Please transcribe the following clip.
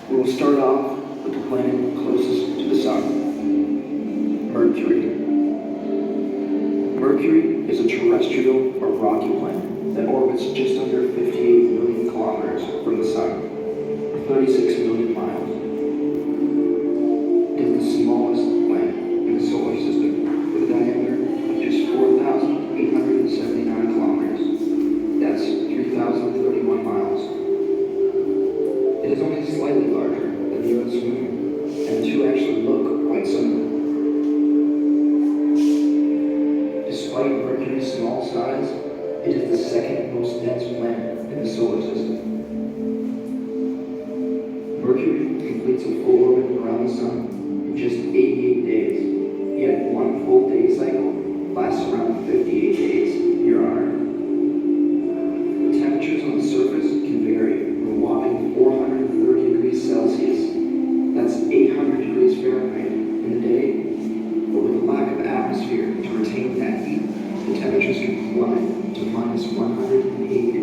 We will start off with the planet closest to the Sun, Mercury. Mercury is a terrestrial or rocky planet that orbits just under 58 million kilometers from the Sun, or 36 million miles. It is the smallest planet in the solar system, with a diameter of just 4,879 kilometers. That's 3,031 miles. It is only slightly larger than the Earth's moon, and the two actually look quite similar. Despite Mercury's small size, it is the second most dense planet in the solar system. Mercury completes a full orbit around the Sun in just 88 days, yet one full day cycle lasts around 58 days near our Earth. The temperatures on the surface can vary from a whopping 430 degrees Celsius, that's 800 degrees Fahrenheit, in the day, but with a lack of atmosphere to retain that heat, the temperatures can plummet to minus 180